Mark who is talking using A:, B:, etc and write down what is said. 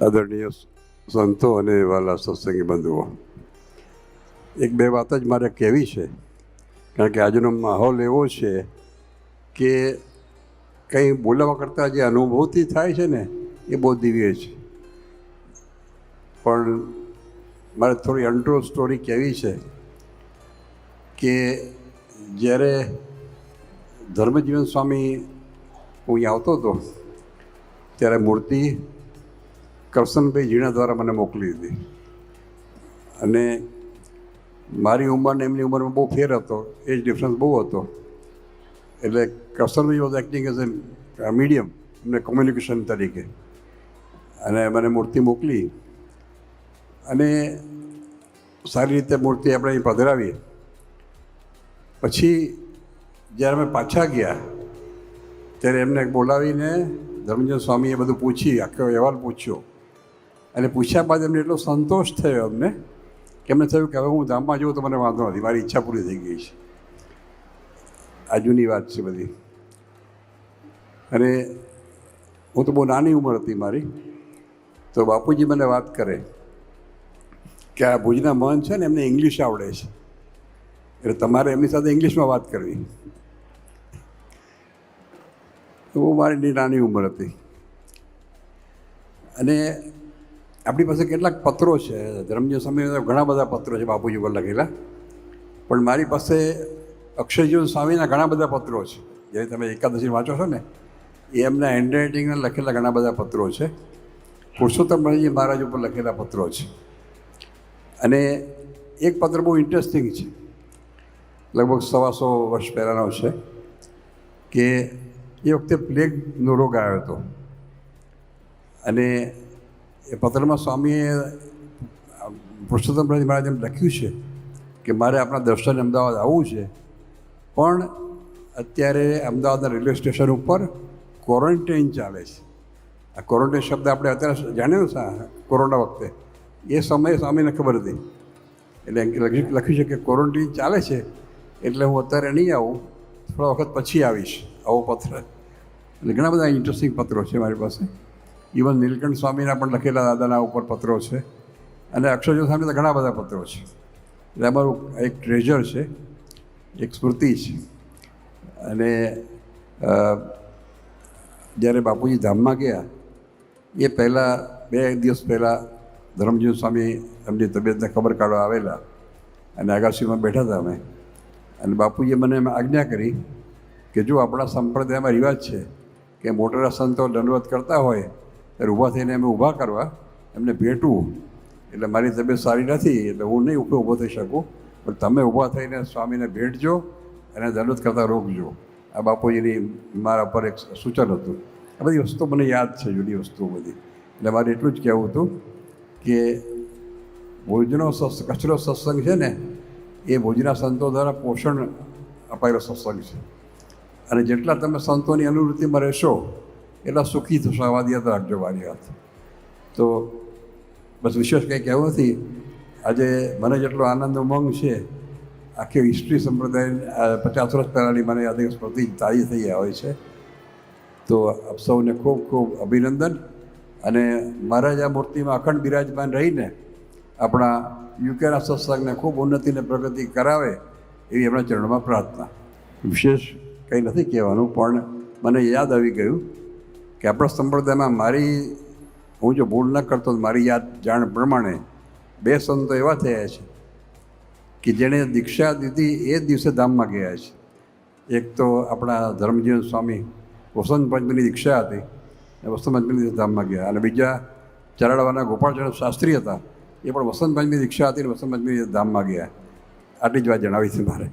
A: આદરણીય સંતો અને વાલા સત્સંગી બંધુઓ, એક બે વાત જ મારે કહેવી છે. કારણ કે આજનો માહોલ એવો છે કે કંઈ બોલાવા કરતાં જે અનુભૂતિ થાય છે ને એ બહુ દિવ્ય છે. પણ મારે થોડી અનટ્રોલ સ્ટોરી કહેવી છે કે જ્યારે ધર્મજીવન સ્વામી હું અહીં આવતો હતો ત્યારે મૂર્તિ કરશનભાઈ ઝીણા દ્વારા મને મોકલી હતી. અને મારી ઉંમર ને એમની ઉંમરમાં બહુ ફેર હતો, એજ ડિફરન્સ બહુ હતો. એટલે Karshanbhai was acting as a medium, એમને કોમ્યુનિકેશન તરીકે. અને મને મૂર્તિ મોકલી અને સારી રીતે મૂર્તિ આપણે અહીં પધરાવી. પછી જ્યારે અમે પાછા ગયા ત્યારે એમને બોલાવીને ધર્મજીવન સ્વામીએ બધું પૂછી, આખો અહેવાલ પૂછ્યો. અને પૂછ્યા બાદ એમને એટલો સંતોષ થયો અમને કે એમને થયું કે હવે હું ધામમાં જઉં તો મને વાંધો નથી, મારી ઈચ્છા પૂરી થઈ ગઈ છે. આ જૂની વાત છે બધી. અને હું તો બહુ નાની ઉંમર હતી મારી, તો બાપુજી મને વાત કરે કે આ ભુજના મહંત છે ને એમને ઇંગ્લિશ આવડે છે, એટલે તમારે એમની સાથે ઇંગ્લિશમાં વાત કરવી. બહુ મારી નાની ઉંમર હતી. અને આપણી પાસે કેટલાક પત્રો છે, ધર્મજીવન સ્વામીના ઘણા બધા પત્રો છે બાપુજી પર લખેલા. પણ મારી પાસે અક્ષરજીવન સ્વામીના ઘણા બધા પત્રો છે. જ્યારે તમે એકાદશી વાંચો છો ને એ એમના હેન્ડરાઇટિંગના લખેલા ઘણા બધા પત્રો છે. પુરુષોત્તમજી મહારાજ ઉપર લખેલા પત્રો છે. અને એક પત્ર બહુ ઇન્ટરેસ્ટિંગ છે, લગભગ 100 વર્ષ પહેલાંનો છે, કે એ વખતે પ્લેગનો રોગ આવ્યો હતો. અને એ પત્રમાં સ્વામીએ પુરુષોત્તમજી મહારાજે લખ્યું છે કે મારે આપણા દર્શને અમદાવાદ આવવું છે, પણ અત્યારે અમદાવાદના રેલવે સ્ટેશન ઉપર ક્વોરન્ટાઇન ચાલે છે. આ ક્વોરન્ટાઇન શબ્દ આપણે અત્યારે જાણ્યો છે કોરોના વખતે, એ સમયે સ્વામીને ખબર હતી. એટલે લખ્યું છે કે ક્વોરન્ટાઇન ચાલે છે એટલે હું અત્યારે નહીં આવું, થોડા વખત પછી આવીશ, આવો પત્ર. એટલે ઘણા બધા ઇન્ટરેસ્ટિંગ પત્રો છે મારી પાસે. ઇવન નીલકંઠ સ્વામીના પણ લખેલા દાદાના ઉપર પત્રો છે. અને અક્ષરજીવન સ્વામીના ઘણા બધા પત્રો છે. એટલે અમારું એક ટ્રેઝર છે, એક સ્મૃતિ છે. અને જ્યારે બાપુજી ધામમાં ગયા એ પહેલાં 2 દિવસ પહેલાં ધર્મજીવન સ્વામી એમની તબિયતને ખબર કાઢવા આવેલા. અને આગાસીમાં બેઠા હતા અમે. અને બાપુજીએ મને એમાં આજ્ઞા કરી કે જો આપણા સંપ્રદાયમાં રિવાજ છે કે મોટેરા સંતો દંડવત કરતા હોય ત્યારે ઊભા થઈને અમે ઊભા કરવા, એમને ભેટવું. એટલે મારી તબિયત સારી નથી એટલે હું નહીં ઊભો થઈ શકું, પણ તમે ઊભા થઈને સ્વામીને ભેટજો અને દંડવત કરતાં રોકજો. આ બાપુજીની મારા પર એક સૂચન હતું. આ બધી વસ્તુ મને યાદ છે, જૂની વસ્તુઓ બધી. એટલે મારે એટલું જ કહેવું હતું કે ભુજનો કચ્છનો સત્સંગ છે ને એ ભુજના સંતો દ્વારા પોષણ અપાયેલો સત્સંગ છે. અને જેટલા તમે સંતોની અનુવૃત્તિમાં રહેશો એટલા સુખી થશો. આવા યાદ રાખજો મારી વાત. તો બસ વિશેષ કંઈ કહેવું નથી. આજે મને જેટલો આનંદ ઉમંગ છે, આખી હિસ્ટ્રી સંપ્રદાય 50 વર્ષ પહેલાંની મને યાદ સ્મૃતિ તાજી થઈ હોય છે. તો આપ સૌને ખૂબ ખૂબ અભિનંદન. અને મહારાજ આ મૂર્તિમાં અખંડ બિરાજમાન રહીને આપણા યુકેના સત્સંગને ખૂબ ઉન્નતિને પ્રગતિ કરાવે એવી એમના ચરણોમાં પ્રાર્થના. વિશેષ કંઈ નથી કહેવાનું, પણ મને યાદ આવી ગયું કે આપણા સંપ્રદાયમાં હું જો ભૂલ ન કરતો મારી જાણ પ્રમાણે 2 સંતો એવા થયા છે કે જેણે દીક્ષા દીધી એ દિવસે ધામમાં ગયા છે. એક તો આપણા ધર્મજીવન સ્વામી વસંત પંચમીની દીક્ષા હતી અને વસંત પંચમીની ધામમાં ગયા. અને બીજા ચરાડવાના ગોપાળચંદ્ર શાસ્ત્રી હતા, એ પણ વસંત પંચમીની દીક્ષા હતી અને વસંત પંચમીની ધામમાં ગયા. આટલી જ વાત જણાવી છે મારે.